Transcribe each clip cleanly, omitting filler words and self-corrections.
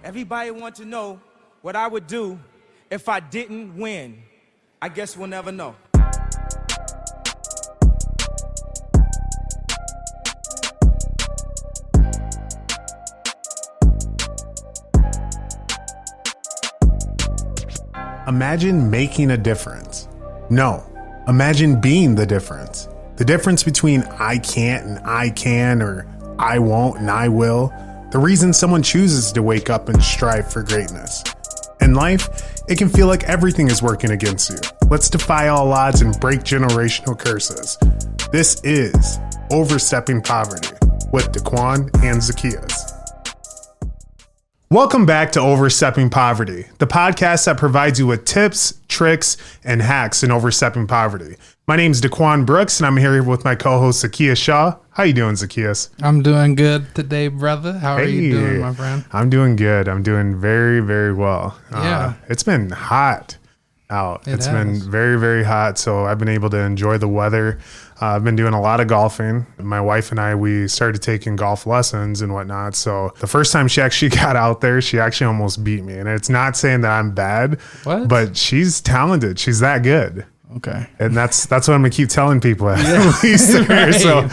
Everybody wants to know what I would do if I didn't win. I guess we'll never know. Imagine making a difference. No, imagine being the difference. The difference between I can't and I can, or I won't and I will. The reason someone chooses to wake up and strive for greatness. In life, it can feel like everything is working against you. Let's defy all odds and break generational curses. This is Overstepping Poverty with Daquan and Zacchaeus. Welcome back to Overstepping Poverty, the podcast that provides you with tips, tricks, and hacks in overstepping poverty. My name is Daquan Brooks, and I'm here with my co-host Zacchaeus Shaw. How you doing, Zacchaeus? I'm doing good today, brother. How are you doing, my friend? I'm doing good. I'm doing very, very well. Yeah. It's been hot out. It's been very, very hot, so I've been able to enjoy the weather. I've been doing a lot of golfing. My wife and I, we started taking golf lessons and whatnot. So the first time she actually got out there, she actually almost beat me. And it's not saying that I'm bad, but she's talented. She's that good. Okay. And that's what I'm going to keep telling people at least. Right. So,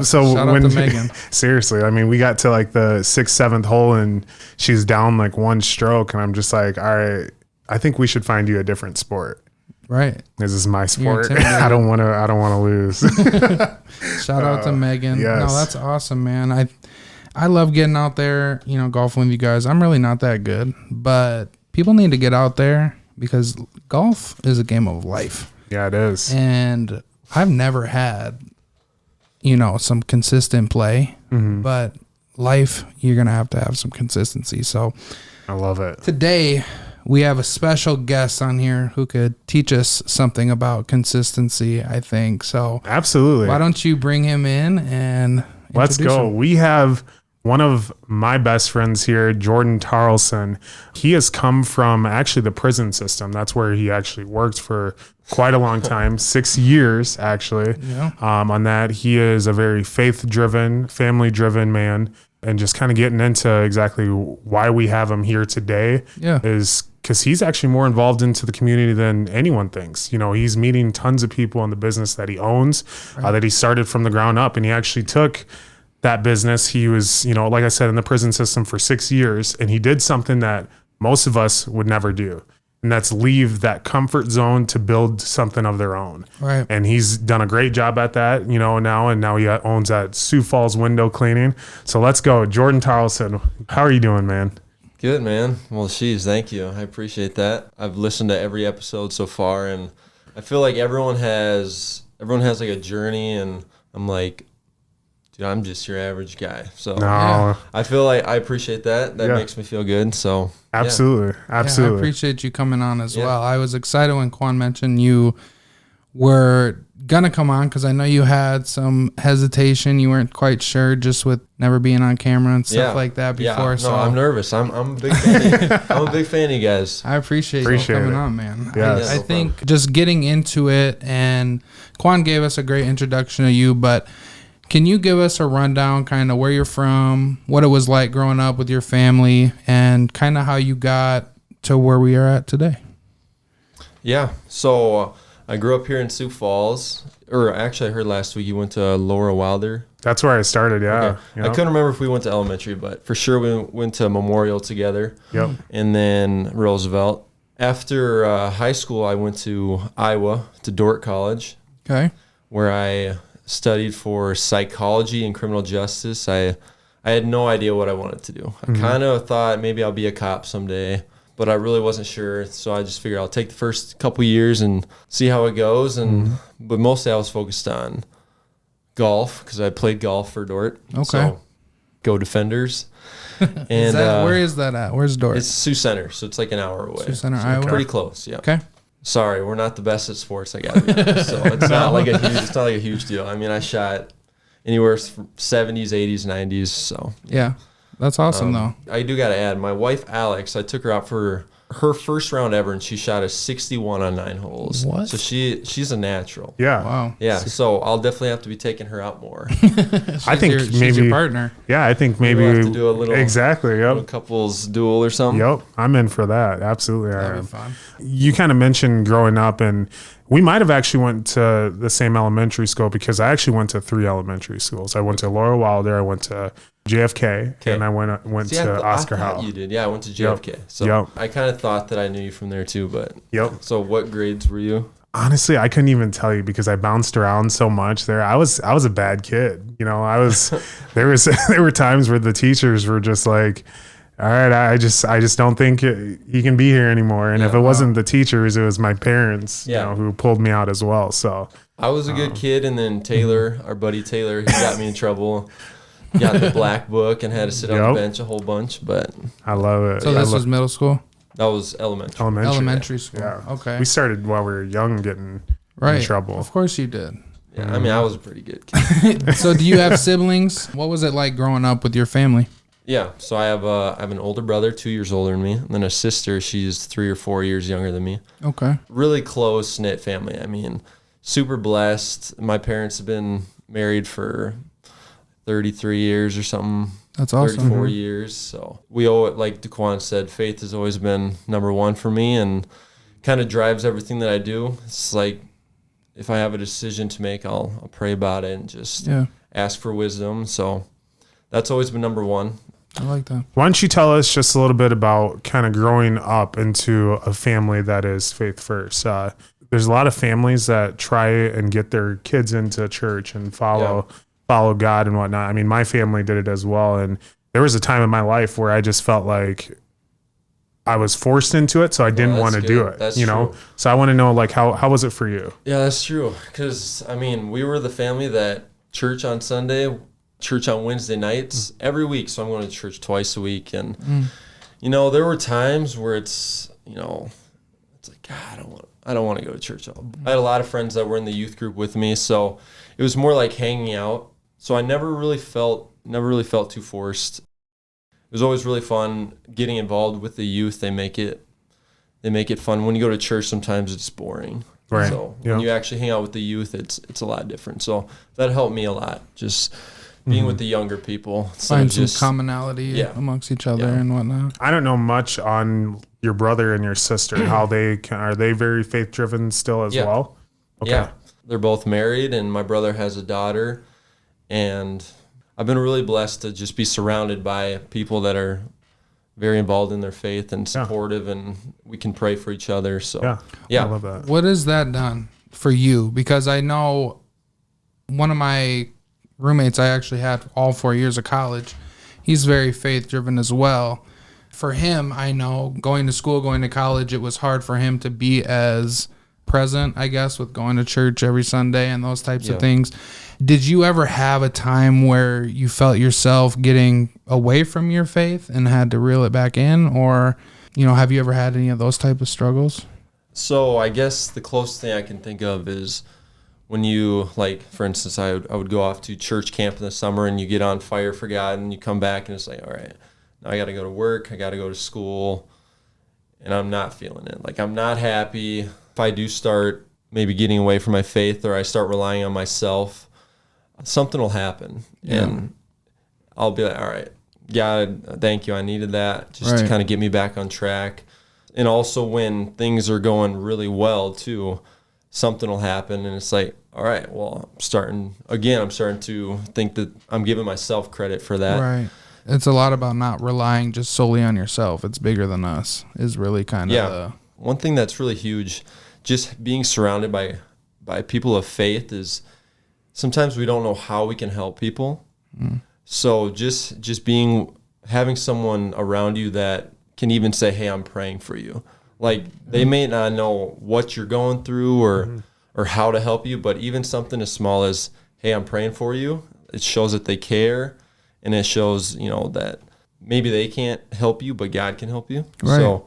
So shout out to Megan. Seriously, I mean, we got to like the 6th, 7th hole and she's down like one stroke. And I'm just like, all right, I think we should find you a different sport. Right. This is my sport. I don't want to lose. Shout out to Megan. Yes. No, that's awesome, man. I love getting out there, golfing with you guys. I'm really not that good, but people need to get out there because golf is a game of life. Yeah, it is. And I've never had, some consistent play, but life, you're going to have some consistency. So I love it. Today, we have a special guest on here who could teach us something about consistency, I think. So absolutely. Why don't you bring him in and let's go. him? We have one of my best friends here, Jordan Taralson. He has come from actually the prison system. That's where he actually worked for quite a long time, 6 years actually. Yeah. On that, he is a very faith-driven, family-driven man. And just kind of getting into exactly why we have him here today is because he's actually more involved into the community than anyone thinks. He's meeting tons of people in the business that he owns, that he started from the ground up. And he actually took that business. He was, like I said, in the prison system for 6 years. And he did something that most of us would never do. And that's leave that comfort zone to build something of their own. Right. And he's done a great job at that, now he owns that Sioux Falls window cleaning. So let's go. Jordan Taralson, how are you doing, man? Good, man. Well, thank you. I appreciate that. I've listened to every episode so far, and I feel like everyone has like a journey, and I'm like, dude, I'm just your average guy. So I feel like I appreciate that. That makes me feel good. So absolutely. I appreciate you coming on as well. I was excited when Quan mentioned you were gonna come on because I know you had some hesitation. You weren't quite sure just with never being on camera and stuff like that before. Yeah. So I'm nervous. I'm a big fan. I'm a big fan of you guys. I appreciate you coming on, man. Yes. I think just getting into it, and Quan gave us a great introduction to you, but can you give us a rundown, kind of where you're from, what it was like growing up with your family, and kind of how you got to where we are at today? Yeah. So I grew up here in Sioux Falls, or actually I heard last week you went to Laura Wilder. That's where I started, yeah. Okay. I couldn't remember if we went to elementary, but for sure we went to Memorial together. Yep. And then Roosevelt. After high school, I went to Iowa, to Dort College. Okay. Where I studied for psychology and criminal justice. I had no idea what I wanted to do. I kind of thought maybe I'll be a cop someday, but I really wasn't sure. So I just figured I'll take the first couple years and see how it goes. But mostly I was focused on golf because I played golf for Dort. Okay. So go Defenders. And where is that at? Where's Dort? It's Sioux Center, so it's like an hour away. Sioux Center, Iowa. Pretty close, yeah. Okay. Sorry, we're not the best at sports. I got to be honest. So it's not like a huge deal. I mean, I shot anywhere from 70s, 80s, 90s. So yeah, that's awesome though. I do got to add, my wife Alex, I took her out for her first round ever, and she shot a 61 on 9 holes. What? So she's a natural. Yeah. Wow. Yeah. So I'll definitely have to be taking her out more. I think she's maybe your partner. Yeah, I think maybe We'll have to do a little exactly. Yep. little couples duel or something. Yep. I'm in for that. Absolutely. I That'd am. be fun. You kind of mentioned growing up, and we might have actually went to the same elementary school, because I actually went to 3 elementary schools. I went to Laura Wilder, I went to JFK, and I went See, to Oscar I thought Howe. you did. Yeah, I went to JFK. So Yep. I kind of thought that I knew you from there too, but Yep. So what grades were you? Honestly, I couldn't even tell you, because I bounced around so much there. I was a bad kid. You know, there were times where the teachers were just like, all right, I just don't think he can be here anymore. And if it wasn't the teachers, it was my parents, you know, who pulled me out as well. So I was a good kid, and then Taylor, our buddy Taylor, he got me in trouble. Got the black book and had to sit on the bench a whole bunch, but I love it. So this was middle school? that was elementary. Elementary school. Yeah. Okay. We started while we were young getting in trouble. Of course you did. Yeah, I mean, I was a pretty good kid. So do you have siblings? What was it like growing up with your family? Yeah, so I have an older brother, 2 years older than me, and then a sister. She's 3 or 4 years younger than me. Okay. Really close knit family. I mean, super blessed. My parents have been married for 33 years or something. That's awesome. 34 years. So we owe it, like DeQuan said, faith has always been number one for me, and kind of drives everything that I do. It's like, if I have a decision to make, I'll pray about it and just ask for wisdom. So that's always been number one. I like that. Why don't you tell us just a little bit about kind of growing up into a family that is faith first? There's a lot of families that try and get their kids into church and follow God and whatnot. I mean, my family did it as well. And there was a time in my life where I just felt like I was forced into it, so I didn't want to do it. That's you know? true. So I want to know, like, how was it for you? Yeah, that's true. Because, I mean, we were the family that church on Sunday, church on Wednesday nights, every week. So I'm going to church twice a week. And, you know, there were times where it's, you know, it's like, God, I don't want to go to church. I had a lot of friends that were in the youth group with me. So it was more like hanging out. So I never really felt too forced. It was always really fun getting involved with the youth. They make it fun. When you go to church, sometimes it's boring. Right. So when you actually hang out with the youth, it's a lot different. So that helped me a lot. Just being with the younger people. Find some commonality amongst each other and whatnot. I don't know much on your brother and your sister. How are they very faith driven still as well? Okay. Yeah, they're both married, and my brother has a daughter, and I've been really blessed to just be surrounded by people that are very involved in their faith and supportive, and we can pray for each other. So I love that. What has that done for you? Because I know one of my roommates I actually had all 4 years of college, he's very faith driven as well. For him, I know going to school, going to college, it was hard for him to be as present, I guess, with going to church every Sunday and those types of things. Did you ever have a time where you felt yourself getting away from your faith and had to reel it back in? Or, you know, have you ever had any of those type of struggles? So I guess the closest thing I can think of is when you, like, for instance, I would go off to church camp in the summer, and you get on fire for God, and you come back and it's like, all right, now I got to go to work, I got to go to school, and I'm not feeling it. Like, I'm not happy. If I do start maybe getting away from my faith, or I start relying on myself, something will happen. And I'll be like, all right, God, thank you. I needed that just to kind of get me back on track. And also when things are going really well too, something will happen, and it's like, all right, well, I'm starting to think that I'm giving myself credit for that. Right. It's a lot about not relying just solely on yourself. It's bigger than us is really kind of One thing that's really huge, just being surrounded by people of faith, is sometimes we don't know how we can help people. So just having someone around you that can even say, hey, I'm praying for you. Like, they may not know what you're going through or how to help you, but even something as small as, hey, I'm praying for you, it shows that they care, and it shows, you know, that maybe they can't help you, but God can help you. Right.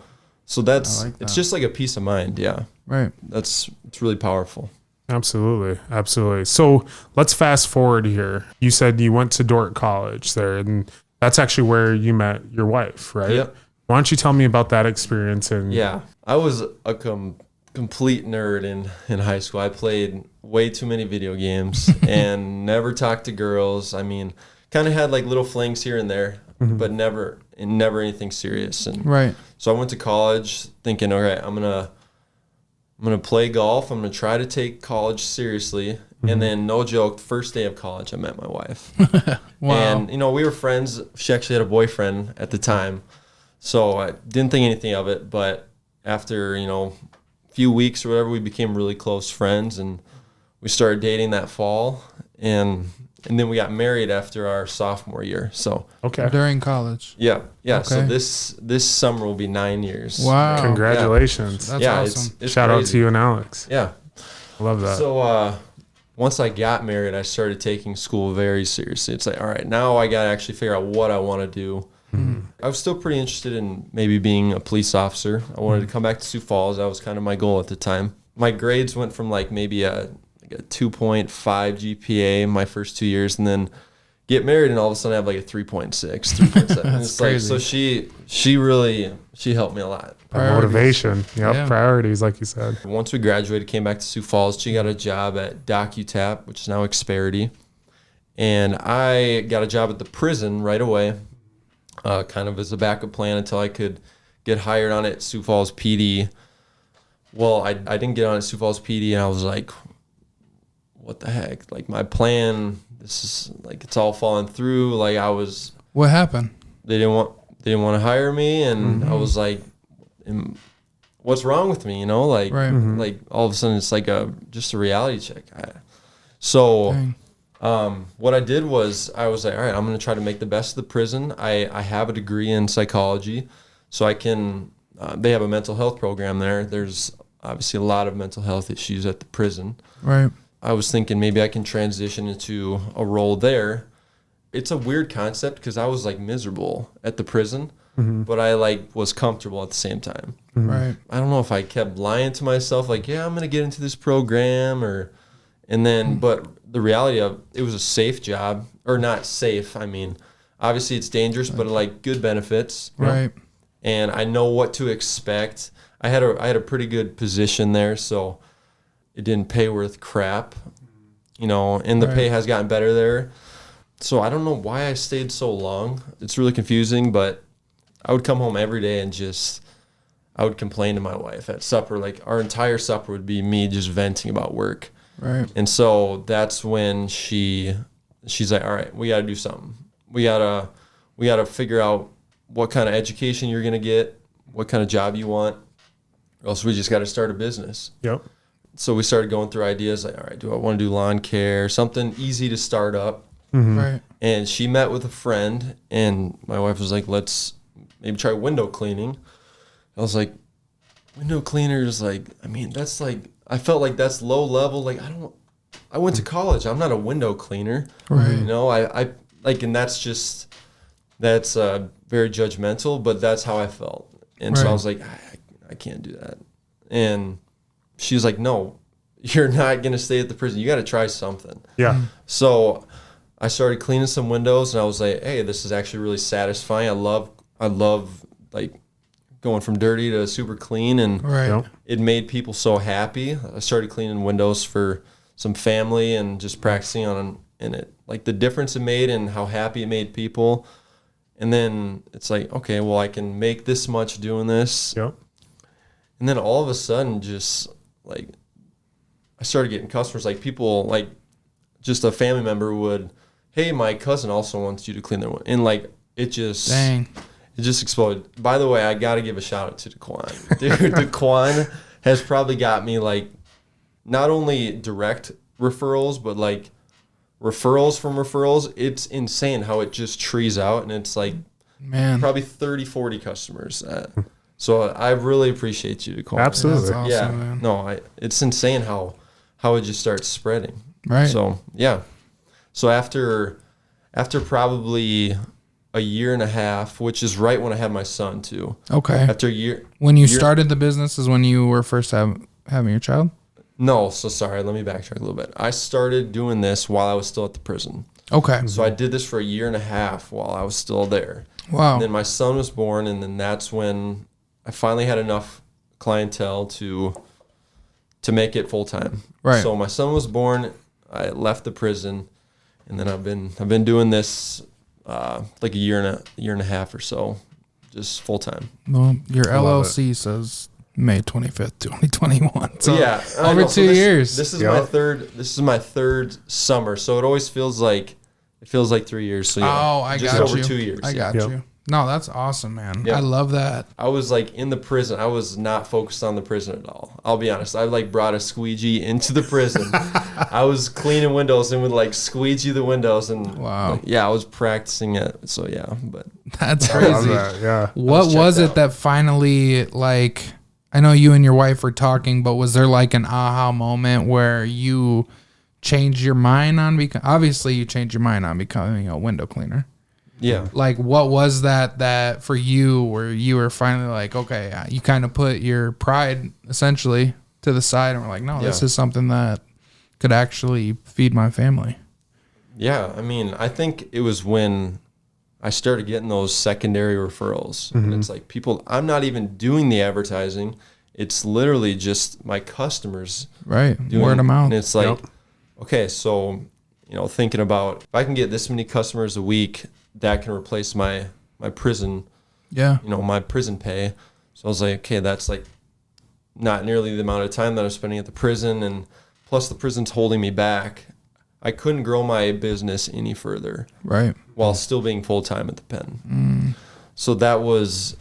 So that's, it's just like a peace of mind. Yeah. Right. It's really powerful. Absolutely. So let's fast forward here. You said you went to Dort College there, and that's actually where you met your wife, right? Yep. Why don't you tell me about that experience? And Yeah, I was a complete nerd in high school. I played way too many video games and never talked to girls. I mean, kind of had like little flings here and there, but never anything serious. And Right. so I went to college thinking, all right, I'm gonna play golf. I'm gonna try to take college seriously. And then, no joke, first day of college, I met my wife. Wow. And we were friends. She actually had a boyfriend at the time, so I didn't think anything of it. But after a few weeks or whatever, we became really close friends, and we started dating that fall. And then we got married after our sophomore year. So okay, During college. yeah. Okay. So this summer will be 9 years. Wow. congratulations! That's yeah, awesome. it's Shout out crazy. to you and Alex. Yeah. I love that. So once I got married, I started taking school very seriously. It's like, all right, now I got to actually figure out what I want to do. I was still pretty interested in maybe being a police officer. I wanted to come back to Sioux Falls. That was kind of my goal at the time. My grades went from like maybe a 2.5 GPA my first 2 years, and then get married and all of a sudden I have like a 3.6, 3.7. It's like, crazy. so she really helped me a lot. Motivation. Yep. Yeah. Priorities, like you said. Once we graduated, came back to Sioux Falls, she got a job at DocuTap, which is now Xperity. And I got a job at the prison right away, kind of as a backup plan until I could get hired on at Sioux Falls PD. Well, I didn't get on at Sioux Falls PD, and I was like, what the heck? Like, my plan, this is like, it's all falling through. Like, What happened? they didn't want to hire me, and I was like, what's wrong with me? Like, Right. like all of a sudden it's like just a reality check. So Dang. what I did was I was like, all right, I'm going to try to make the best of the prison. I have a degree in psychology, so I can, they have a mental health program there. There's obviously a lot of mental health issues at the prison. Right. I was thinking maybe I can transition into a role there. It's a weird concept because I was like miserable at the prison, but I like was comfortable at the same time. Right. I don't know if I kept lying to myself, like, yeah, I'm going to get into this program, and then, but the reality of it was a safe job, or not safe. I mean, obviously it's dangerous, but like good benefits. Right. And I know what to expect. I had a pretty good position there, so it didn't pay worth crap, and the pay has gotten better there. So I don't know why I stayed so long. It's really confusing, but I would come home every day and I would complain to my wife at supper. Like, our entire supper would be me just venting about work. Right. And so that's when she's like, all right, we got to do something. We got to figure out what kind of education you're going to get, what kind of job you want, or else we just got to start a business. Yep. So we started going through ideas like, all right, do I want to do lawn care, something easy to start up? Right. And she met with a friend, and my wife was like, let's maybe try window cleaning. I was like, window cleaners, like, I mean, that's like, I felt like that's low level. Like, I went to college. I'm not a window cleaner. Right. I like, and that's very judgmental, but that's how I felt. And so Right. I was like, I can't do that. And she was like, no, you're not going to stay at the prison. You got to try something. Yeah. So I started cleaning some windows, and I was like, hey, this is actually really satisfying. I love like going from dirty to super clean, and Right. Yep. it made people so happy. I started cleaning windows for some family and just practicing in it, like the difference it made and how happy it made people. And then it's like, okay, well, I can make this much doing this. Yep. And then all of a sudden, just like, I started getting customers, like people, like just a family member would, hey, my cousin also wants you to clean their window. And like, it just, Dang. it just exploded. By the way, I got to give a shout out to Daquan. Dude, Daquan has probably got me like, not only direct referrals, but like referrals from referrals. It's insane how it just trees out, and it's like Man. probably 30, 40 customers. So I really appreciate you, Daquan. Absolutely. That's awesome, Yeah, man. no, it's insane how it just starts spreading. Right. So yeah, so after probably a year and a half, which is right when I had my son too. Okay. After a year, When you started the business is when you were first having your child? no, so sorry, let me backtrack a little bit. I started doing this while I was still at the prison. Okay. So I did this for a year and a half while I was still there. Wow. And then my son was born, and then that's when I finally had enough clientele to make it full time. Right. So my son was born. I left the prison, and then I've been doing this like a year and a half or so, just full time. Well, your LLC says May 25th, 2021. So yeah, over 2 years. This is my third. This is my third summer, so it always feels like 3 years. So yeah, oh, I just got over you. 2 years. I got you. No, that's awesome, man. Yep. I love that. I was like in the prison. I was not focused on the prison at all. I'll be honest. I like brought a squeegee into the prison. I was cleaning windows and would like squeegee the windows and Wow. like, yeah, I was practicing it. So yeah, but That's I love crazy. that, yeah. What was it that finally, like, I know you and your wife were talking, but was there like an aha moment where you changed your mind on obviously you changed your mind on becoming a window cleaner? yeah. Like, what was that for you where you were finally like, okay, you kind of put your pride essentially to the side and were like, no, this is something that could actually feed my family? Yeah, I mean, I think it was when I started getting those secondary referrals. And it's like people, I'm not even doing the advertising. It's literally just my customers. Right. Doing, Word of mouth. And it's like, okay, so, thinking about if I can get this many customers a week, that can replace my prison, Yeah. my prison pay. So I was like, okay, that's like not nearly the amount of time that I'm spending at the prison. And plus the prison's holding me back. I couldn't grow my business any further. Right. While still being full-time at the pen. So it was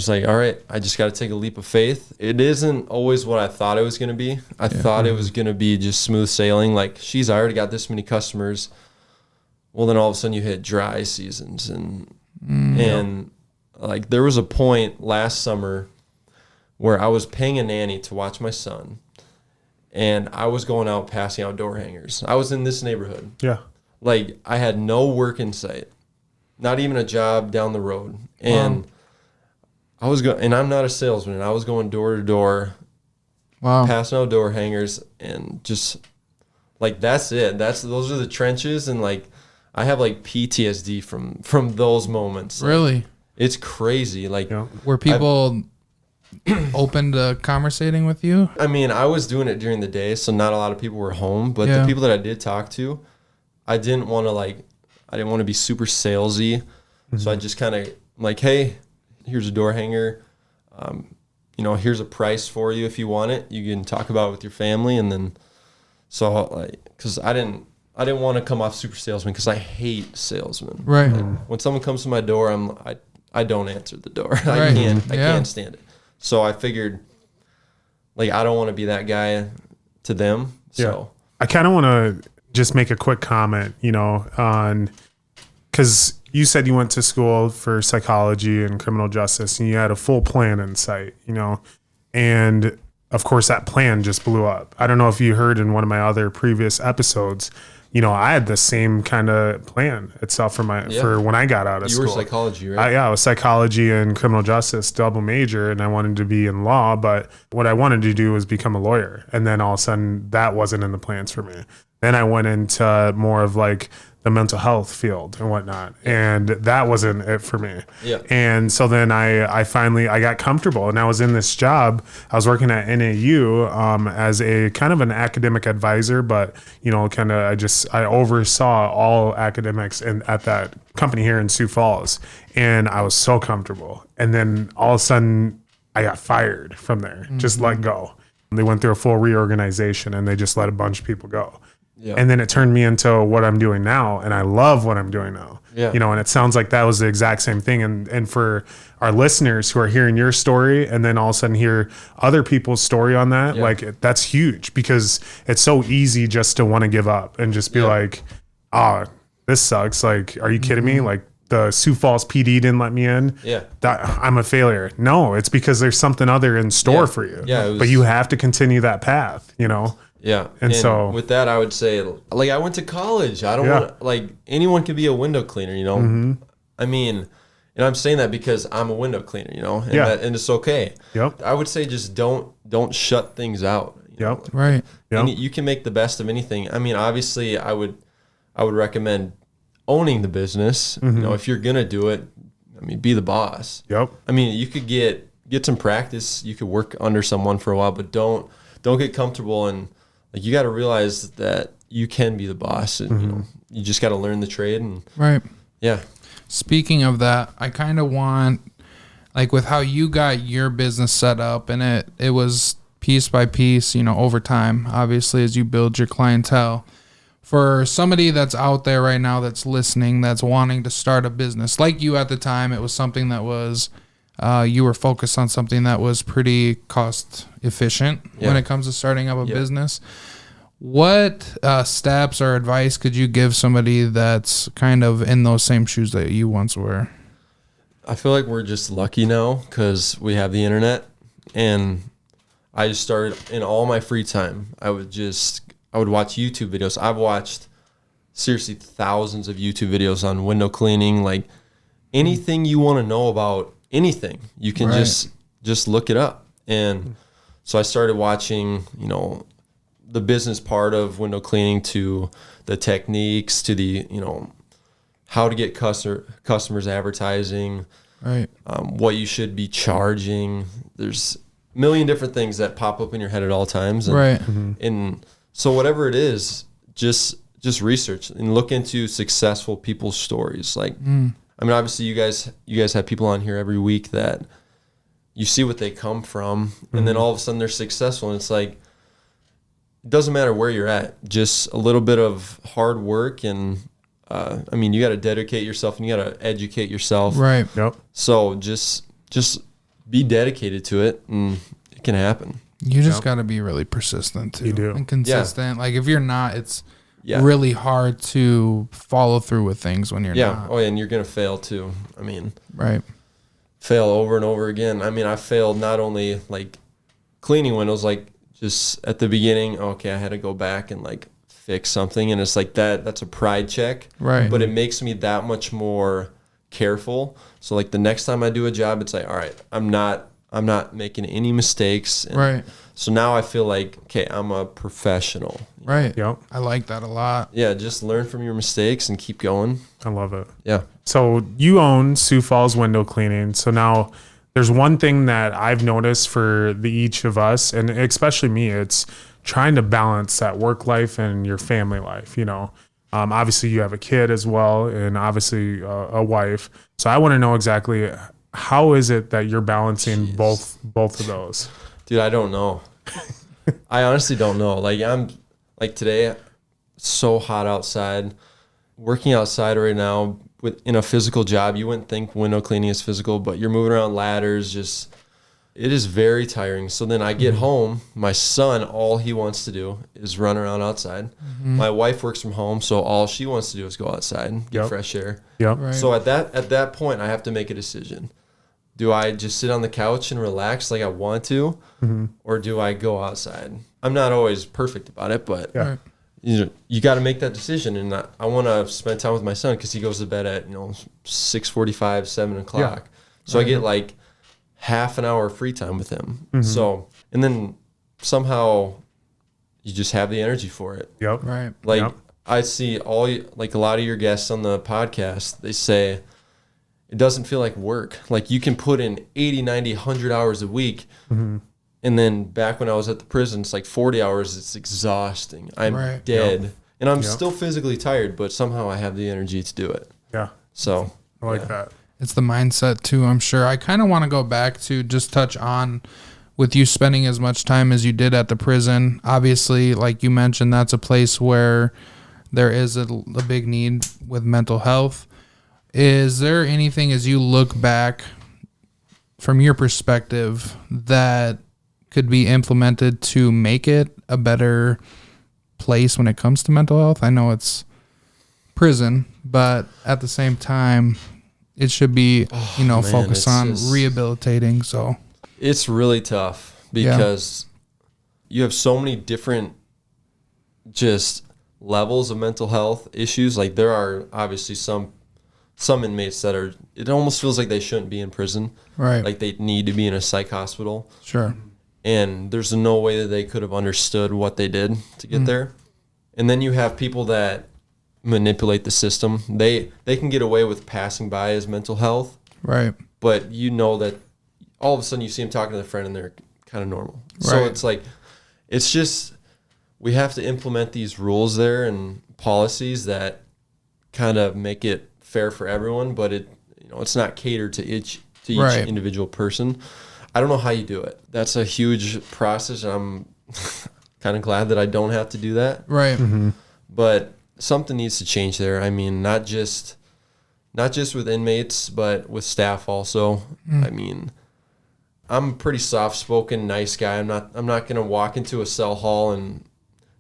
like, all right, I just got to take a leap of faith. It isn't always what I thought it was going to be. I thought it was going to be just smooth sailing. Like, I already got this many customers. Well, then all of a sudden you hit dry seasons. And like there was a point last summer where I was paying a nanny to watch my son. And I was going out passing out door hangers. I was in this neighborhood. Yeah. Like, I had no work in sight, not even a job down the road. And I was going, and I'm not a salesman, and I was going door to door, passing out door hangers, and just like, that's it. Those are the trenches. And like, I have like PTSD from those moments. Really? Like, it's crazy. Like, were people open to conversating with you? I mean, I was doing it during the day, so not a lot of people were home, but the people that I did talk to, I didn't want to be super salesy. So I just kind of like, hey, here's a door hanger. Here's a price for you if you want it. You can talk about it with your family. And then, so like, cause I didn't want to come off super salesman because I hate salesmen. Right. Like, when someone comes to my door, I don't answer the door. Right. I can't stand it. So I figured, like, I don't want to be that guy to them. So I kind of want to just make a quick comment, on, because you said you went to school for psychology and criminal justice and you had a full plan in sight, and of course that plan just blew up. I don't know if you heard in one of my other previous episodes, I had the same kind of plan itself for when I got out of school. You were psychology, right? I was psychology and criminal justice, double major, and I wanted to be in law, but what I wanted to do was become a lawyer. And then all of a sudden that wasn't in the plans for me. Then I went into more of like the mental health field and whatnot. And that wasn't it for me. Yeah. And so then I finally got comfortable, and I was in this job. I was working at NAU as a kind of an academic advisor, but I oversaw all academics at that company here in Sioux Falls, and I was so comfortable. And then all of a sudden I got fired from there, just let go. They went through a full reorganization and they just let a bunch of people go. Yeah. And then it turned me into what I'm doing now, and I love what I'm doing now. Yeah. And it sounds like that was the exact same thing. And for our listeners who are hearing your story and then all of a sudden hear other people's story on that, like, that's huge, because it's so easy just to want to give up and just be like, this sucks. Like, are you kidding me? Like, the Sioux Falls PD didn't let me in. Yeah. I'm a failure. No, it's because there's something other in store for you. Yeah. But you have to continue that path, Yeah. And so with that, I would say, like, I went to college. I don't want, like, anyone can be a window cleaner, I mean, and I'm saying that because I'm a window cleaner, and it's okay. Yep. I would say just don't shut things out. Yep. Right. And you can make the best of anything. I mean, obviously I would recommend owning the business. If you're going to do it, I mean, be the boss. Yep. I mean, you could get some practice. You could work under someone for a while, but don't get comfortable. And like, you got to realize that you can be the boss, and you know, you just got to learn the trade. And Right. yeah. Speaking of that, I kind of want, like, with how you got your business set up, and it was piece by piece, you know, over time, obviously, as you build your clientele. For somebody that's out there right now that's listening, that's wanting to start a business, like you at the time, it was something that was, you were focused on something that was pretty cost efficient when it comes to starting up a business. What steps or advice could you give somebody that's kind of in those same shoes that you once were? I feel like we're just lucky now because we have the internet, and I just started in all my free time. I would watch YouTube videos. I've watched seriously thousands of YouTube videos on window cleaning, like anything you want to know about anything, you can just look it up. And so I started watching, you know, the business part of window cleaning, to the techniques, to the, you know, how to get customers advertising, what you should be charging. There's a million different things that pop up in your head at all times. And, and so whatever it is, just research and look into successful people's stories. Like, I mean, obviously you guys have people on here every week that you see what they come from, and then all of a sudden they're successful. And it's like, it doesn't matter where you're at, just a little bit of hard work. And I mean, you got to dedicate yourself, and you got to educate yourself. Right. Yep. So just be dedicated to it, and it can happen. You just got to be really persistent too. You do. And consistent. Like, if you're not, it's really hard to follow through with things when you're not. Oh, yeah, and you're going to fail too. I mean, fail over and over again. I mean, I failed not only like cleaning windows, like just at the beginning, okay, I had to go back and like fix something, and it's like that's a pride check. Right. But it makes me that much more careful. So like the next time I do a job, it's like, all right, I'm not making any mistakes. And so now I feel like, okay, I'm a professional. Right. Yep. I like that a lot. Yeah, just learn from your mistakes and keep going. I love it. Yeah. So you own Sioux Falls Window Cleaning. So now there's one thing that I've noticed for each of us, and especially me, it's trying to balance that work life and your family life. You know, obviously you have a kid as well, and obviously a wife. So I want to know exactly, how is it that you're balancing both of those? Dude, I don't know. I honestly don't know. Like, I'm like today, it's so hot outside. Working outside right now in a physical job, you wouldn't think window cleaning is physical, but you're moving around ladders, it is very tiring. So then I get home, my son, all he wants to do is run around outside. My wife works from home, so all she wants to do is go outside and get fresh air. Yep. So at that point, I have to make a decision. Do I just sit on the couch and relax like I want to, or do I go outside? I'm not always perfect about it, but you know, you got to make that decision. And I want to spend time with my son because he goes to bed at 6:45, 7 o'clock. So I get like half an hour of free time with him. So, and then somehow you just have the energy for it. Yep. Right. Like I see like a lot of your guests on the podcast, they say it doesn't feel like work. Like you can put in 80, 90, 100 hours a week. And then back when I was at the prison, it's like 40 hours. It's exhausting. I'm dead. And I'm still physically tired, but somehow I have the energy to do it. Yeah. So I like that. It's the mindset too, I'm sure. I kind of want to go back to just touch on with you spending as much time as you did at the prison. Obviously, like you mentioned, that's a place where there is a big need with mental health. Is there anything, as you look back from your perspective, that could be implemented to make it a better place when it comes to mental health? I know it's prison, but at the same time, it should be, focus on rehabilitating. So it's really tough because you have so many different just levels of mental health issues. Like there are obviously some inmates that it almost feels like they shouldn't be in prison. Right. Like they need to be in a psych hospital. Sure. And there's no way that they could have understood what they did to get there. And then you have people that manipulate the system. They can get away with passing by as mental health. Right. But you know that all of a sudden you see them talking to their friend and they're kind of normal. So Right. it's like, it's just, we have to implement these rules there and policies that kind of make it fair for everyone, but it's not catered to each Right. individual person. I don't know how you do it. That's a huge process, and I'm kind of glad that I don't have to do that. Right. Mm-hmm. But something needs to change there. I mean, not just with inmates, but with staff also. I mean, I'm a pretty soft-spoken, nice guy. I'm not going to walk into a cell hall and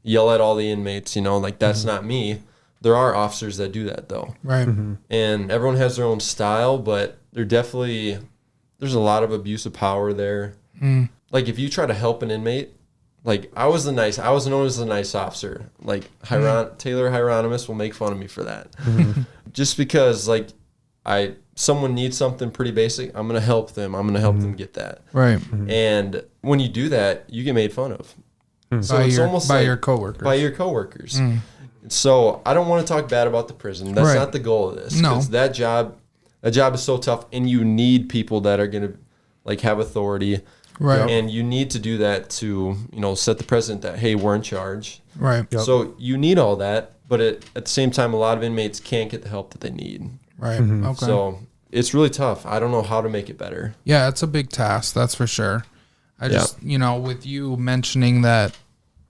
yell at all the inmates, like that's not me. There are officers that do that though. Right. And everyone has their own style, but there's a lot of abuse of power there. Like if you try to help an inmate, like I was known as the nice officer. Like Taylor Hieronymus will make fun of me for that. Just because like someone needs something pretty basic, I'm going to help them. I'm going to help them get that. Right. And when you do that, you get made fun of. So by it's your, almost by like your coworkers. by your coworkers. So I don't want to talk bad about the prison. That's Right. not the goal of this. No. 'Cause that job is so tough, and you need people that are going to like have authority. Right. And you need to do that to, set the precedent that, hey, we're in charge. Right. Yep. So you need all that, but at the same time, a lot of inmates can't get the help that they need. Right. Okay. So it's really tough. I don't know how to make it better. Yeah, it's a big task, that's for sure. I just, with you mentioning that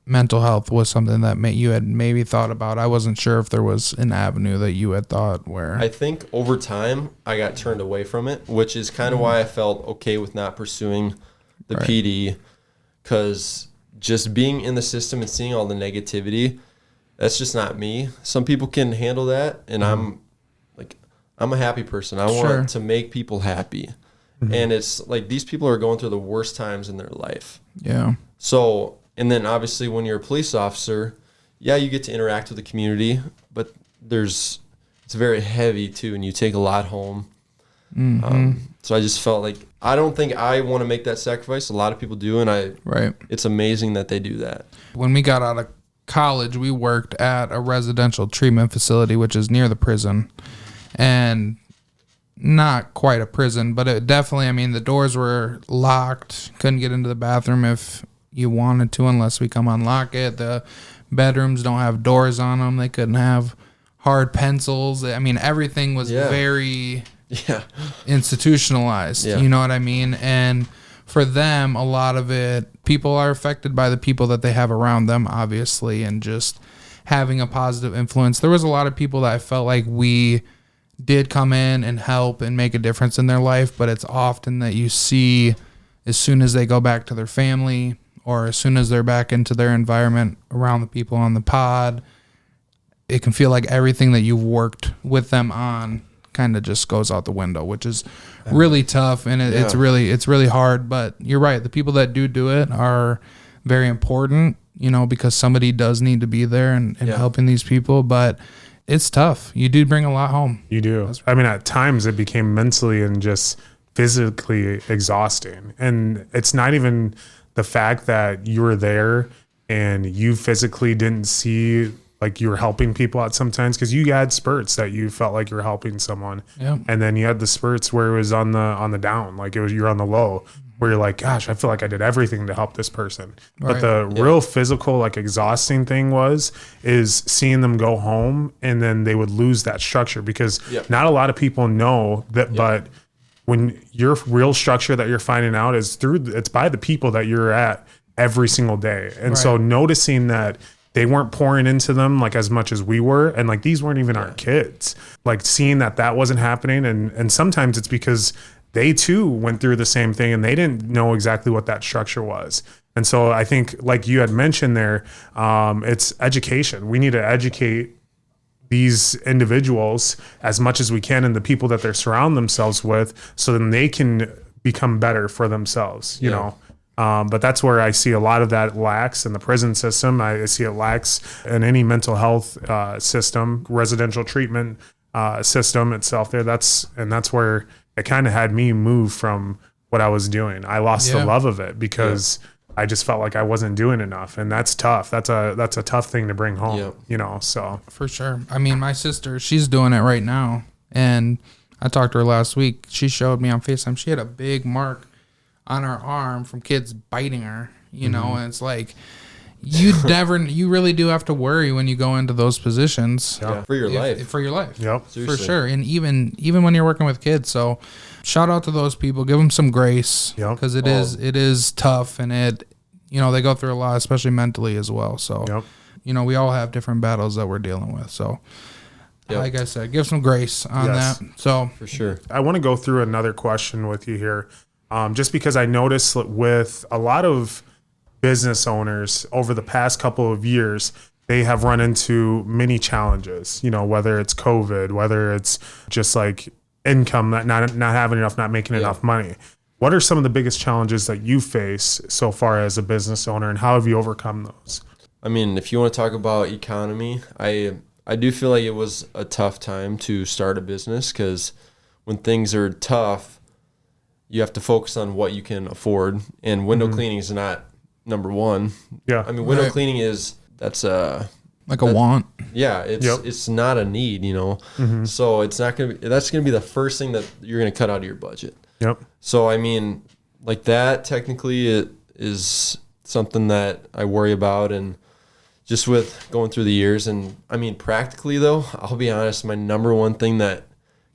mental health was something that you had maybe thought about, I wasn't sure if there was an avenue that you had thought where. I think over time, I got turned away from it, which is kind of why I felt okay with not pursuing the Right. PD, because just being in the system and seeing all the negativity, that's just not me. Some people can handle that, and I'm a happy person. I want to make people happy. And it's like these people are going through the worst times in their life. Yeah. So, and then obviously when you're a police officer, you get to interact with the community, but it's very heavy too, and you take a lot home. So I just felt like, I don't think I want to make that sacrifice. A lot of people do, and Right. it's amazing that they do that. When we got out of college, we worked at a residential treatment facility, which is near the prison. And not quite a prison, but it definitely, the doors were locked. Couldn't get into the bathroom if you wanted to unless we come unlock it. The bedrooms don't have doors on them. They couldn't have hard pencils. Everything was very institutionalized. Yeah. You know what I mean? And for them, a lot of it, people are affected by the people that they have around them, obviously, and just having a positive influence. There was a lot of people that I felt like we did come in and help and make a difference in their life, but it's often that you see as soon as they go back to their family or as soon as they're back into their environment around the people on the pod, it can feel like everything that you've worked with them on kind of just goes out the window, which is really tough, and it's really hard. But you're right, the people that do it are very important, because somebody does need to be there and helping these people. But it's tough. You do bring a lot home. You do. At times it became mentally and just physically exhausting. And it's not even the fact that you were there and you physically didn't see like you were helping people out sometimes, because you had spurts that you felt like you were helping someone. Yep. And then you had the spurts where it was on the down, like you're on the low, where you're like, gosh, I feel like I did everything to help this person. Right. But the real physical, like exhausting thing is seeing them go home and then they would lose that structure, because not a lot of people know that, but when your real structure that you're finding out is it's by the people that you're at every single day. And so noticing that they weren't pouring into them like as much as we were, and like these weren't even our kids, like seeing that wasn't happening. And sometimes it's because they too went through the same thing and they didn't know exactly what that structure was. And so I think, like you had mentioned there, it's education. We need to educate these individuals as much as we can, and the people that they're surrounding themselves with, so then they can become better for themselves, you know. But that's where I see a lot of that lacks in the prison system. I see it lacks in any mental health system, residential treatment system itself there. That's where it kind of had me move from what I was doing. I lost the love of it because I just felt like I wasn't doing enough, and that's tough. That's a tough thing to bring home, you know, so. For sure. My sister, she's doing it right now, and I talked to her last week. She showed me on FaceTime. She had a big mark on her arm from kids biting her, you know, and it's like, you really do have to worry when you go into those positions. Yeah. For your life. For your life. Yep. For sure. And even when you're working with kids. So shout out to those people. Give them some grace. Because it is tough, and they go through a lot, especially mentally as well. So, we all have different battles that we're dealing with. So, like I said, give some grace on that. So, for sure. I want to go through another question with you here. Just because I noticed with a lot of business owners over the past couple of years, they have run into many challenges, whether it's COVID, whether it's just like income, not having enough, not making enough money. What are some of the biggest challenges that you face so far as a business owner, and how have you overcome those? I mean, if you want to talk about economy, I do feel like it was a tough time to start a business, because when things are tough, you have to focus on what you can afford, and window cleaning is not number one. Yeah. I mean, window cleaning that's a want. Yeah. It's not a need, so that's going to be the first thing that you're going to cut out of your budget. Yep. So, I mean, like that technically it is something that I worry about, and just with going through the years. And I mean, practically though, I'll be honest, my number one thing that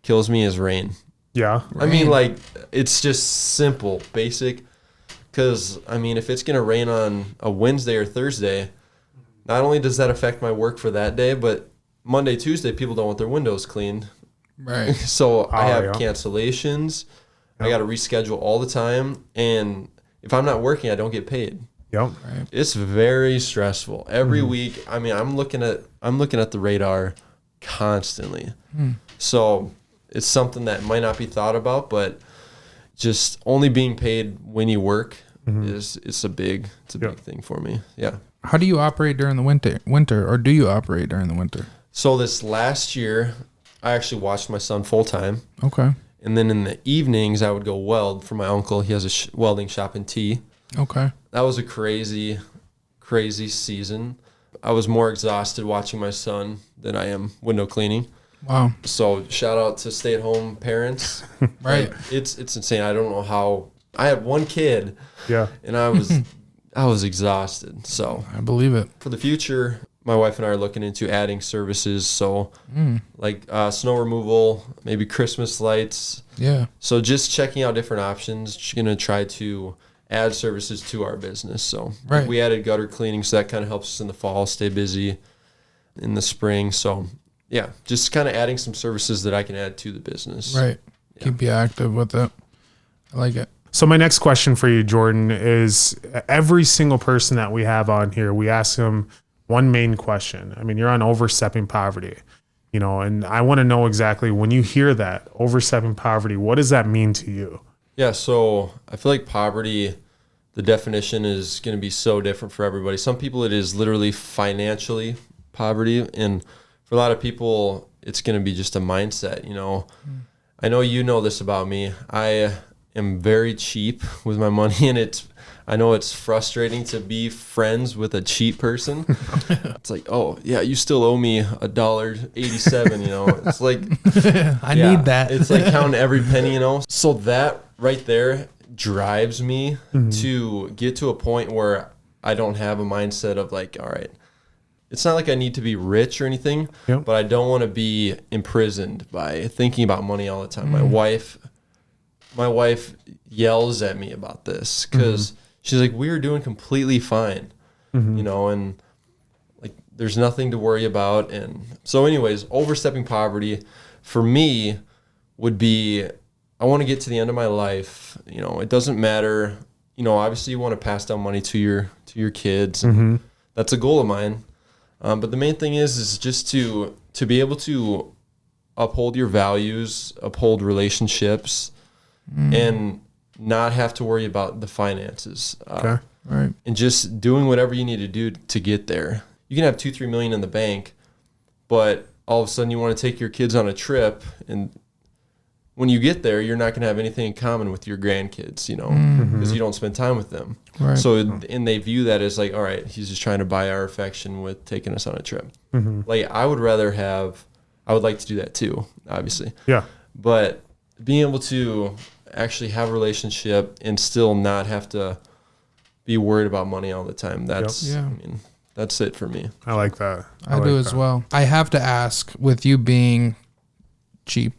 kills me is rain. Yeah. I mean, like, it's just simple, basic. Because, I mean, if it's going to rain on a Wednesday or Thursday, not only does that affect my work for that day, but Monday, Tuesday, people don't want their windows cleaned. Right. So I have cancellations. Yep. I got to reschedule all the time. And if I'm not working, I don't get paid. Yep. Right. It's very stressful. Every week, I mean, I'm looking at the radar constantly. So it's something that might not be thought about, but just only being paid when you work it's a big thing for me. Yeah. How do you operate during the winter, or do you operate during the winter? So this last year, I actually watched my son full time. Okay. And then in the evenings, I would go weld for my uncle. He has a welding shop in T. Okay. That was a crazy, crazy season. I was more exhausted watching my son than I am window cleaning. Wow. So shout out to stay-at-home parents. Right. Like, it's insane. I don't know how. I have one kid. Yeah. And I was exhausted. So I believe it. For the future, my wife and I are looking into adding services. So like snow removal, maybe Christmas lights. Yeah. So just checking out different options. Just gonna try to add services to our business. So like we added gutter cleaning, so that kind of helps us in the fall stay busy in the spring. So yeah, just kind of adding some services that I can add to the business. Right. Yeah. Keep you active with it. I like it. So my next question for you, Jordan, is every single person that we have on here, we ask them one main question. I mean, you're on Overstepping Poverty, and I want to know exactly, when you hear that, Overstepping Poverty, what does that mean to you? Yeah, so I feel like poverty, the definition is going to be so different for everybody. Some people, it is literally financially poverty, and for a lot of people, it's going to be just a mindset, I know you know this about me. I am very cheap with my money, and I know it's frustrating to be friends with a cheap person. It's like, oh yeah, you still owe me $1.87. It's like I need that. It's like counting every penny. So that right there drives me to get to a point where I don't have a mindset of like, all right, it's not like I need to be rich or anything, but I don't want to be imprisoned by thinking about money all the time. My wife yells at me about this because she's like, we were doing completely fine, and like there's nothing to worry about. And so anyways, overstepping poverty for me would be, I want to get to the end of my life. It doesn't matter. Obviously you want to pass down money to your kids. And that's a goal of mine. But the main thing is just to be able to uphold your values, uphold relationships, and not have to worry about the finances. Okay. Right. And just doing whatever you need to do to get there. You can have 2-3 million in the bank, but all of a sudden you want to take your kids on a trip, and when you get there, you're not going to have anything in common with your grandkids, because you don't spend time with them. Right. So, and they view that as like, all right, he's just trying to buy our affection with taking us on a trip. Like I would like to do that too, obviously. Yeah. But being able to actually have a relationship and still not have to be worried about money all the time. That's, I mean, that's it for me. I like that. I do as well. I have to ask, with you being cheap,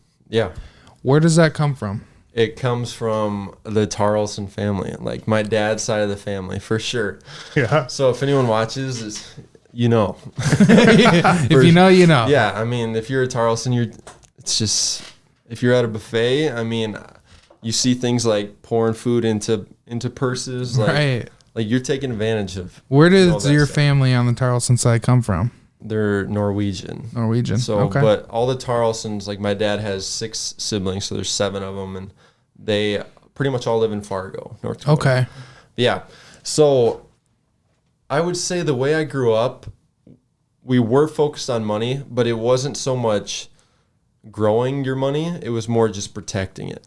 where does that come from? It comes from the Taralson family, like my dad's side of the family, for sure. Yeah. So if anyone watches, you know. If you know, you know. Yeah, I mean, if you're a Taralson, it's just, if you're at a buffet, I mean, you see things like pouring food into purses, like you're taking advantage of. Where does your family on the Taralson side come from? They're Norwegian. So, okay. But all the Taralsons, like my dad has 6 siblings, so there's 7 of them, and they pretty much all live in Fargo, North Dakota. Okay. Yeah. So I would say the way I grew up, we were focused on money, but it wasn't so much growing your money, it was more just protecting it.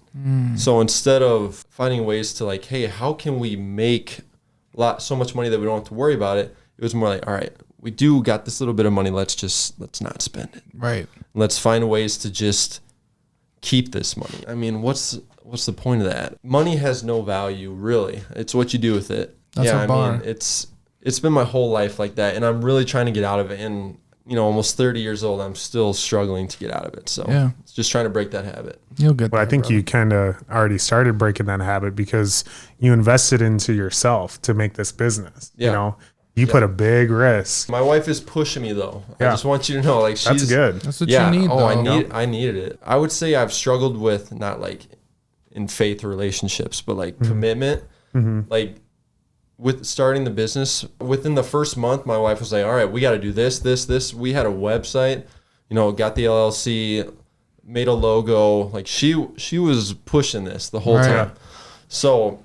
So instead of finding ways to like, hey, how can we make so much money that we don't have to worry about it, it was more like, all right, we do got this little bit of money, let's not spend it. Right. Let's find ways to just keep this money. I mean, what's the point of that? Money has no value, really. It's what you do with it. That's a bar. I mean, it's been my whole life like that, and I'm really trying to get out of it. And almost 30 years old, I'm still struggling to get out of it. So it's just trying to break that habit. You'll get Well, I think you kind of already started breaking that habit because you invested into yourself to make this business. Yeah. You put a big risk. My wife is pushing me though. Yeah. I just want you to know, like, That's good. That's what you need. I needed it. I would say I've struggled with, not like in faith relationships, but like commitment. Like with starting the business, within the first month, my wife was like, all right, we got to do this. We had a website, got the LLC, made a logo. Like she was pushing this the whole time. So,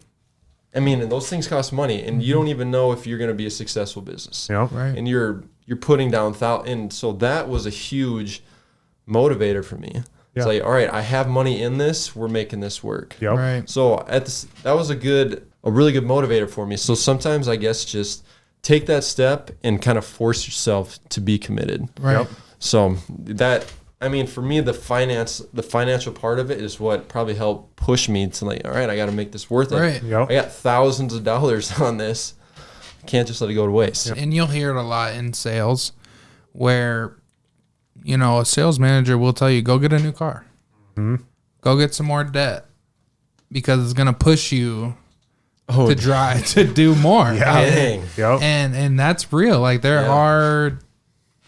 I mean, and those things cost money, and you don't even know if you're going to be a successful business. Yep. Right. And you're putting down and so that was a huge motivator for me. It's like, all right, I have money in this. We're making this work. Yep. Right. So that was a really good motivator for me. So sometimes I guess just take that step and kind of force yourself to be committed. Right. Yep. So I mean, for me, the financial part of it is what probably helped push me to like, all right, I got to make this worth it. Right. Yep. I got thousands of dollars on this. I can't just let it go to waste. Yep. And you'll hear it a lot in sales where, a sales manager will tell you, go get a new car. Go get some more debt because it's going to push you to try to do more. Yeah. Yep. And that's real. Like there are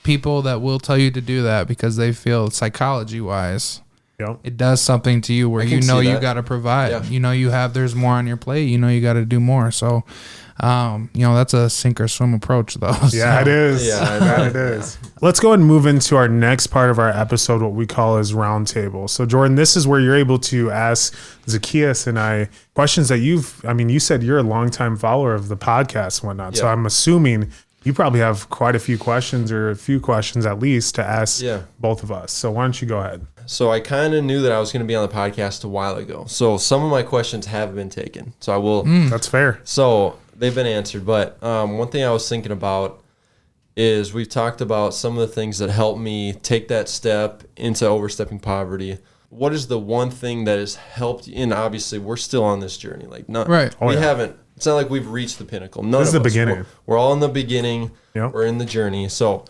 people that will tell you to do that because they feel psychology wise, it does something to you where you got to provide. There's more on your plate. You got to do more. So, that's a sink or swim approach, though. Yeah, it is. Yeah, it is. Let's go ahead and move into our next part of our episode, what we call as roundtable. So, Jordan, this is where you're able to ask Zacchaeus and I questions that you said you're a longtime follower of the podcast and whatnot. Yeah. So I'm assuming you probably have quite a few questions or a few questions at least to ask both of us. So why don't you go ahead? So I kind of knew that I was going to be on the podcast a while ago. So some of my questions have been taken. So I will. That's fair. So they've been answered. But one thing I was thinking about is we've talked about some of the things that helped me take that step into overstepping poverty. What is the one thing that has helped you? And obviously we're still on this journey. Like we haven't. It's not like we've reached the pinnacle. This is the beginning. We're all in the beginning. Yep. We're in the journey. So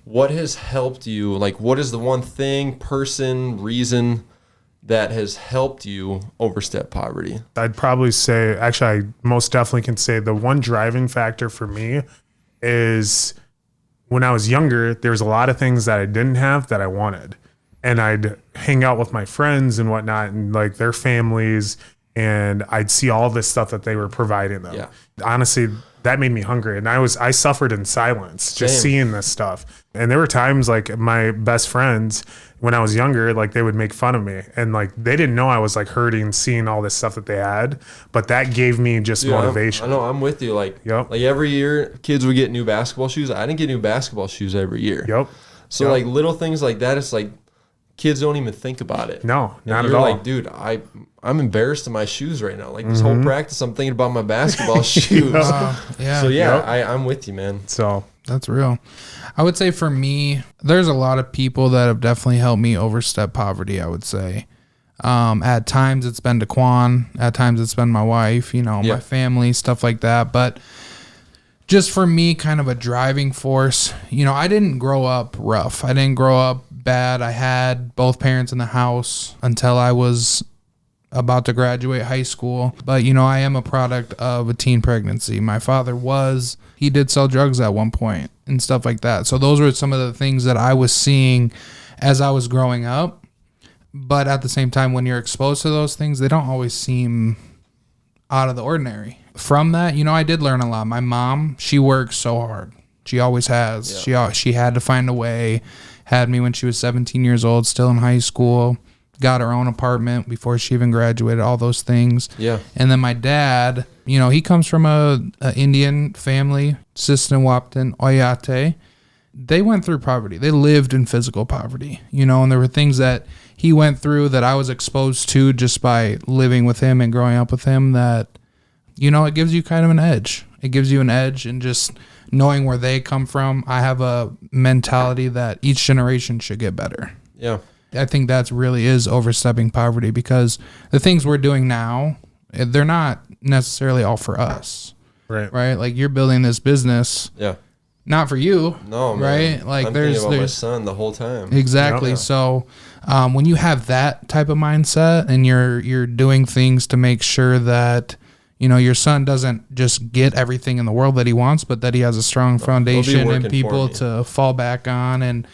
what has helped you? Like, what is the one thing, person, reason that has helped you overstep poverty? I'd probably say, actually, I most definitely can say the one driving factor for me is when I was younger, there was a lot of things that I didn't have that I wanted. And I'd hang out with my friends and whatnot and like their families, and I'd see all this stuff that they were providing them. Yeah. Honestly, that made me hungry. And I suffered in silence just seeing this stuff. And there were times like my best friends, when I was younger, like they would make fun of me. And like they didn't know I was like hurting seeing all this stuff that they had. But that gave me just motivation. I know, I'm with you. Like every year, kids would get new basketball shoes. I didn't get new basketball shoes every year. So like little things like that, it's like kids don't even think about it. No, not at all. all. You're like, dude, I'm embarrassed of my shoes right now. Like this whole practice, I'm thinking about my basketball shoes. So I'm with you, man. So that's real. I would say for me, there's a lot of people that have definitely helped me overstep poverty, I would say. At times it's been Daquan. At times it's been my wife, my family, stuff like that. But just for me, kind of a driving force. I didn't grow up rough. I didn't grow up bad. I had both parents in the house until I was about to graduate high school. But, I am a product of a teen pregnancy. My father he did sell drugs at one point and stuff like that. So those were some of the things that I was seeing as I was growing up. But at the same time, when you're exposed to those things, they don't always seem out of the ordinary. From that, I did learn a lot. My mom, she works so hard. She always has. Yeah. She had to find a way. Had me when she was 17 years old, still in high school. Got her own apartment before she even graduated, all those things. Yeah. And then my dad, he comes from a Indian family, Sisseton-Wahpeton, Oyate. They went through poverty. They lived in physical poverty, and there were things that he went through that I was exposed to just by living with him and growing up with him that, it gives you kind of an edge. It gives you an edge, and just knowing where they come from. I have a mentality that each generation should get better. Yeah. I think that really is overstepping poverty, because the things we're doing now, they're not necessarily all for us. Right. Right. Like, you're building this business. Yeah. Not for you. No, man. Right. Like, I'm thinking about my son the whole time. Exactly. Yeah. So, when you have that type of mindset and you're doing things to make sure that, your son doesn't just get everything in the world that he wants, but that he has a strong foundation and people to fall back on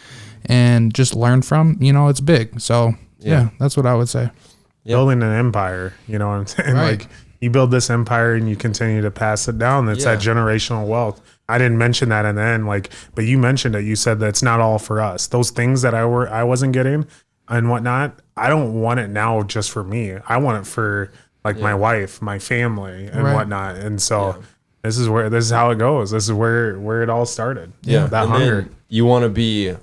and just learn from, it's big. So yeah, that's what I would say. Building an empire, you know what I'm saying? Right. Like, you build this empire and you continue to pass it down. That's that generational wealth. I didn't mention that in the end, but you mentioned it. You said that it's not all for us. Those things that I wasn't getting and whatnot, I don't want it now just for me. I want it for my wife, my family, and whatnot. And so this is how it goes. This is where it all started. Yeah. That hunger. You want to be,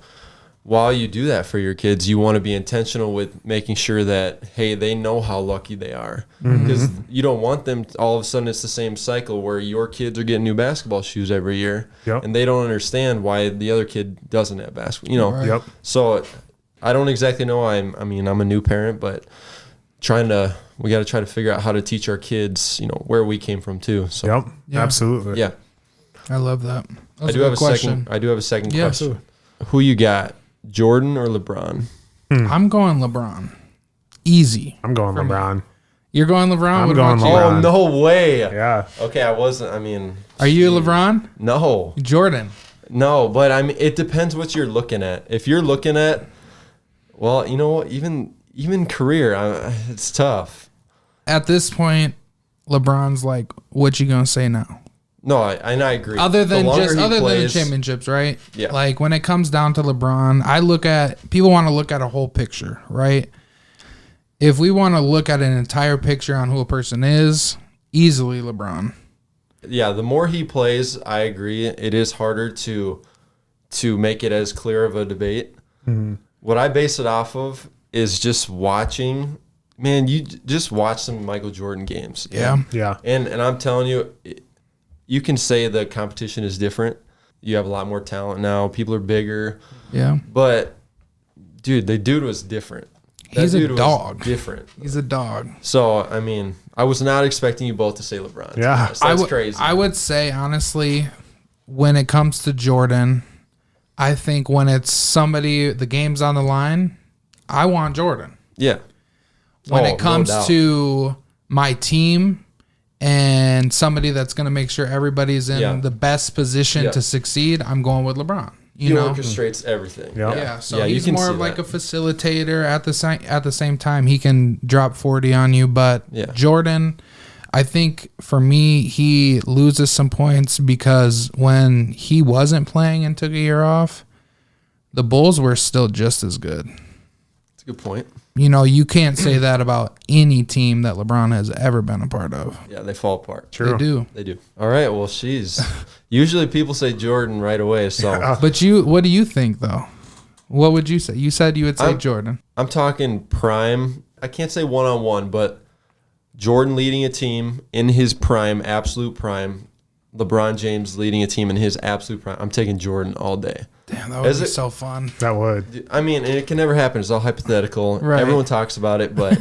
while you do that for your kids, you want to be intentional with making sure that, hey, they know how lucky they are. Because you don't want them, all of a sudden it's the same cycle where your kids are getting new basketball shoes every year, and they don't understand why the other kid doesn't have basketball. Right. So I don't exactly know. I'm a new parent, but we got to try to figure out how to teach our kids, where we came from too. So absolutely. Yeah. I love that. I do have a second question. Absolutely. Who you got? Jordan or LeBron? I'm going LeBron. Easy. I'm going LeBron. Me. You're going LeBron? I'm going LeBron. Oh, no way. Yeah. Okay, I wasn't. Are you LeBron? No. Jordan? No, but it depends what you're looking at. If you're looking at, well, you know what, even career, it's tough. At this point, LeBron's like, what you going to say now? No, I agree. Other than the championships, right? Yeah. Like, when it comes down to LeBron, people want to look at a whole picture, right? If we want to look at an entire picture on who a person is, easily LeBron. Yeah, the more he plays, I agree. It is harder to make it as clear of a debate. Mm-hmm. What I base it off of is just watching. Man, you just watch some Michael Jordan games. Yeah. Yeah. And I'm telling you, you can say the competition is different. You have a lot more talent now. People are bigger. Yeah. But, dude, the dude was different. He's a dog. Different. He's a dog. So, I was not expecting you both to say LeBron. Yeah. That's crazy. I would say, honestly, when it comes to Jordan, I think when it's somebody, the game's on the line, I want Jordan. Yeah. When it comes to my team and somebody that's going to make sure everybody's in the best position to succeed, I'm going with LeBron. He orchestrates everything. Yeah. So he's more of like a facilitator. At the same time, he can drop 40 on you. But Jordan, I think for me, he loses some points because when he wasn't playing and took a year off, the Bulls were still just as good. That's a good point. You can't say that about any team that LeBron has ever been a part of. Yeah, they fall apart. True. They do. All right. Well, usually people say Jordan right away. So, But what do you think, though? What would you say? You said you would say Jordan. I'm talking prime. I can't say one-on-one, but Jordan leading a team in his prime, absolute prime. LeBron James leading a team in his absolute prime. I'm taking Jordan all day. Dang. Man, that would be so fun. That would. I mean, and it can never happen. It's all hypothetical. Right. Everyone talks about it, but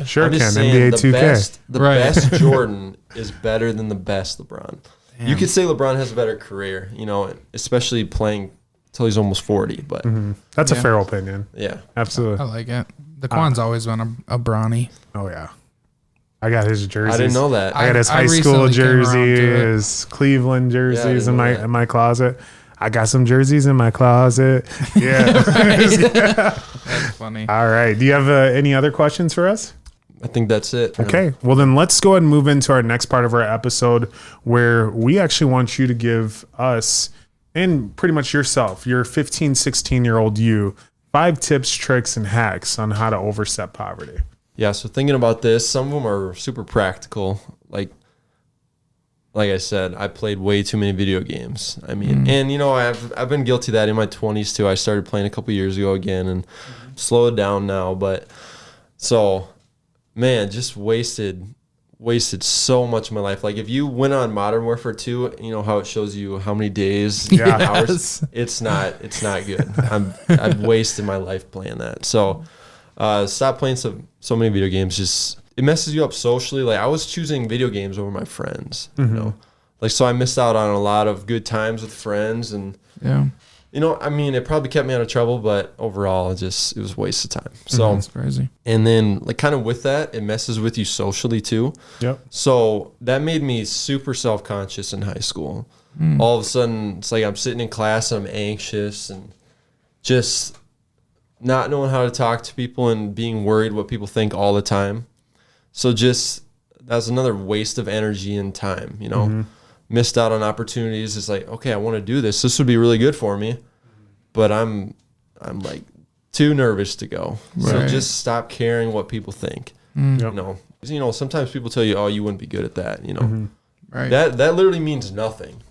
Sure I'm can. just saying NBA the 2K. best Jordan is better than the best LeBron. Damn. You could say LeBron has a better career, you know, especially playing till he's almost 40. But That's a fair opinion. yeah, Absolutely. I like it. The Quan's always been a brawny. Oh, yeah. I got his jerseys. I didn't know that. I got his I high school recently came around jersey, to it. his Cleveland jerseys know in that. my closet. I got some jerseys in my closet. Yeah. That's funny. All right. Do you have any other questions for us? I think that's it. Okay. Well, then let's go ahead and move into our next part of our episode where we actually want you to give us and pretty much yourself, your 15, 16-year-old you, 5 tips, tricks, and hacks on how to overstep poverty. Yeah, so thinking about this, some of them are super practical. Like I said, I played way too many video games. I mean, and you know, I've been guilty of that in my 20s too. I started playing a couple years ago again and slowed down now. But so, man, just wasted so much of my life. Like if you went on Modern Warfare 2, you know how it shows you how many days, hours. It's not good. I've wasted my life playing that. So stop playing so many video games. Just it messes you up socially. Like I was choosing video games over my friends, you know, like, so I missed out on a lot of good times with friends and, you know, I mean, it probably kept me out of trouble, but overall it was a waste of time. So That's crazy. and then like kind of with that, it messes with you socially too. Yep. So that made me super self-conscious in high school. All of a sudden it's like I'm sitting in class and I'm anxious and just not knowing how to talk to people and being worried what people think all the time. So just that's another waste of energy and time, you know. Missed out on opportunities. It's like, okay, I want to do this. This would be really good for me, but I'm like too nervous to go. So Right. just stop caring what people think. Yep. You know, sometimes people tell you, "Oh, you wouldn't be good at that." You know, Right. that literally means nothing.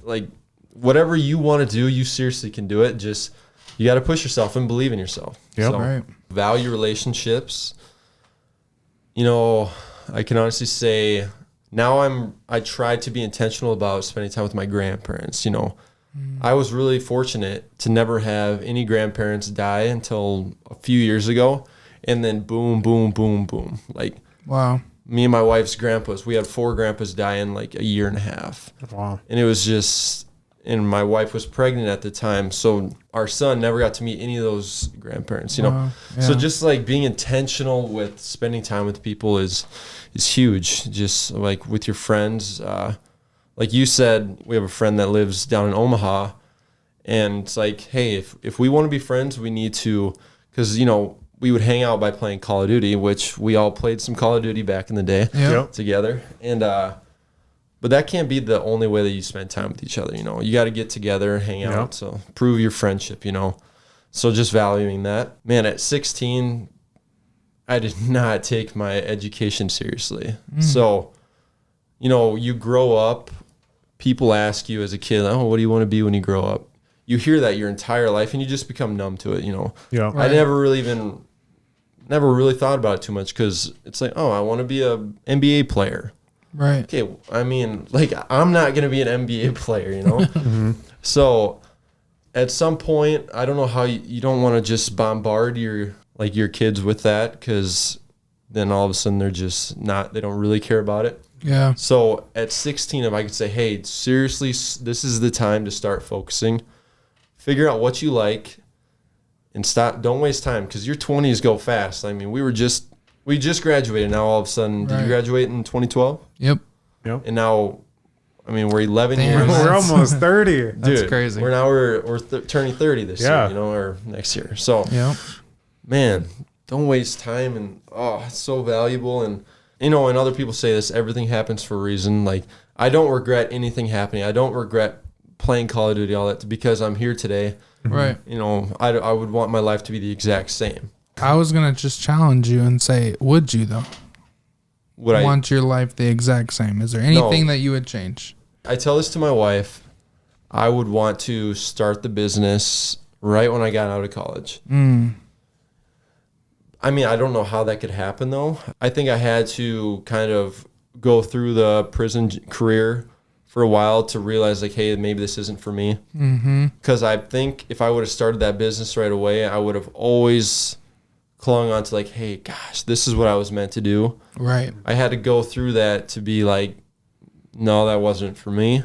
Like whatever you want to do, you seriously can do it. Just you got to push yourself and believe in yourself. Yep. So, Right. value relationships. You know, I can honestly say now I try to be intentional about spending time with my grandparents. You know, I was really fortunate to never have any grandparents die until a few years ago. And then boom, boom, boom, boom. Like Wow. me and my wife's grandpas, we had 4 grandpas die in like a year and a half. Wow. And it was just, and my wife was pregnant at the time. So our son never got to meet any of those grandparents, you know? Wow. So Yeah. just like being intentional with spending time with people is huge. Just like with your friends, like you said, we have a friend that lives down in Omaha and it's like, hey, if we want to be friends, we need to, cause you know, we would hang out by playing Call of Duty, which we all played some Call of Duty back in the day Yep. together. And, but that can't be the only way that you spend time with each other. You know, you got to get together, hang out. Yep. So prove your friendship, you know. So just valuing that. Man, at 16, I did not take my education seriously. So, you know, you grow up, people ask you as a kid, oh, what do you want to be when you grow up? You hear that your entire life and you just become numb to it, you know. Yeah. Right. I never really thought about it too much because it's like, oh, I want to be a NBA player. Right. Okay, I mean, like, I'm not going to be an NBA player, you know? So at some point, I don't know how you don't want to just bombard your kids with that because then all of a sudden they don't really care about it. Yeah. So at 16, if I could say, hey, seriously, this is the time to start focusing, figure out what you like and don't waste time because your 20s go fast. I mean, we just graduated. Now all of a sudden, did you Right. graduate in 2012? Yep. And now, I mean, we're 11 Damn, years. We're almost 30. That's Dude, crazy. We're turning 30 this Yeah. year, you know, or next year. So, Yep. man, don't waste time. And, it's so valuable. And, you know, and other people say this, everything happens for a reason. Like, I don't regret anything happening. I don't regret playing Call of Duty, all that, because I'm here today. Right. You know, I would want my life to be the exact same. I was gonna just challenge you and say, would you though? Would Want your life the exact same? Is there anything that you would change? I tell this to my wife. I would want to start the business right when I got out of college. I mean, I don't know how that could happen, though. I think I had to kind of go through the prison career for a while to realize like, hey, maybe this isn't for me. Because I think if I would have started that business right away, I would have always clung on to like, hey, gosh, this is what I was meant to do. Right. I had to go through that to be like, no, that wasn't for me.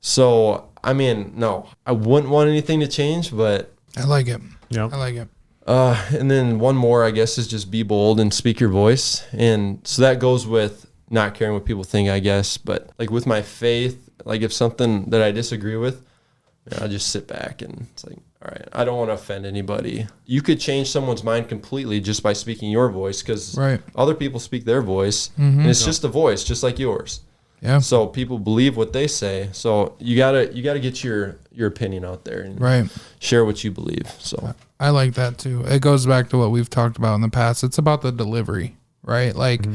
So, I mean, no, I wouldn't want anything to change, but I like it. Yep. I like it. And then one more, I guess, is just be bold and speak your voice. And so that goes with not caring what people think, I guess. But like with my faith, like if something that I disagree with, I'll just sit back and it's like, all right, I don't want to offend anybody. You could change someone's mind completely just by speaking your voice because other people speak their voice and it's just a voice, just like yours. Yeah. So people believe what they say. So you gotta get your opinion out there and share what you believe. So I like that too. It goes back to what we've talked about in the past. It's about the delivery, right? Like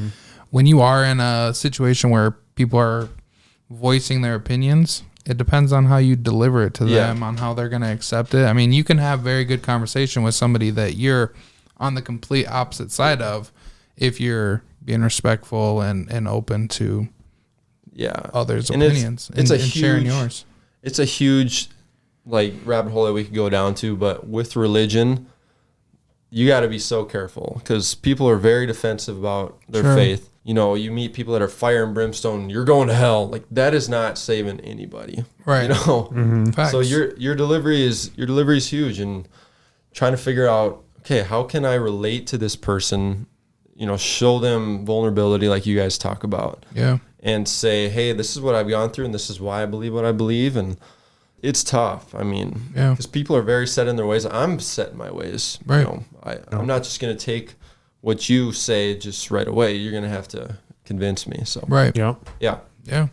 when you are in a situation where people are voicing their opinions, it depends on how you deliver it to them, on how they're going to accept it. I mean, you can have very good conversation with somebody that you're on the complete opposite side of if you're being respectful and open to others' opinions and sharing yours. It's a huge like rabbit hole that we could go down to, but with religion, you got to be so careful because people are very defensive about their faith. You know, you meet people that are fire and brimstone, you're going to hell. Like that is not saving anybody. Right. You know? So your delivery is huge and trying to figure out, okay, how can I relate to this person? You know, show them vulnerability like you guys talk about. Yeah. And say, hey, this is what I've gone through and this is why I believe what I believe. And it's tough. I mean, because people are very set in their ways. I'm set in my ways. Right. You know, I'm not just going to take what you say just right away. You're going to have to convince me. So right. Yeah. Yeah.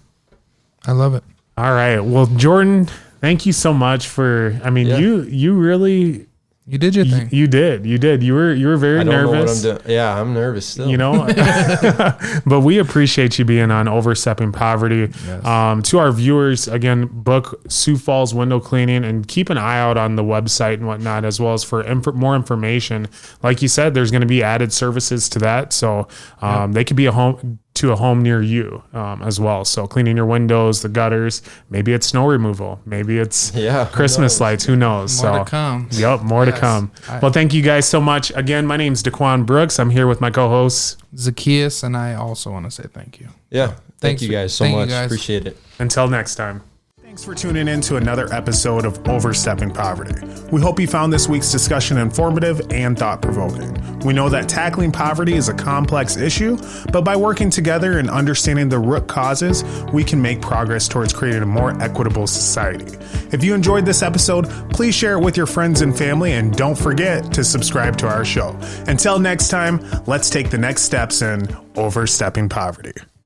I love it. All right. Well, Jordan, thank you so much for, I mean, you really, you did your thing. You did. You were very nervous. Know what I'm doing. Yeah, I'm nervous still. You know, but we appreciate you being on Overstepping Poverty. Yes. To our viewers, again, book Sioux Falls window cleaning and keep an eye out on the website and whatnot, as well as for more information. Like you said, there's going to be added services to that, so they could be a home near you as well. So cleaning your windows, the gutters, maybe it's snow removal, maybe it's Christmas lights, who knows? More to come. Yep, more to come. Well, thank you guys so much. Again, my name's Daquan Brooks. I'm here with my co-hosts Zacchaeus, and I also want to say thank you. Yeah, thank you guys so much. Appreciate it. Until next time. Thanks for tuning in to another episode of Overstepping Poverty. We hope you found this week's discussion informative and thought-provoking. We know that tackling poverty is a complex issue, but by working together and understanding the root causes, we can make progress towards creating a more equitable society. If you enjoyed this episode, please share it with your friends and family, and don't forget to subscribe to our show. Until next time, let's take the next steps in Overstepping Poverty.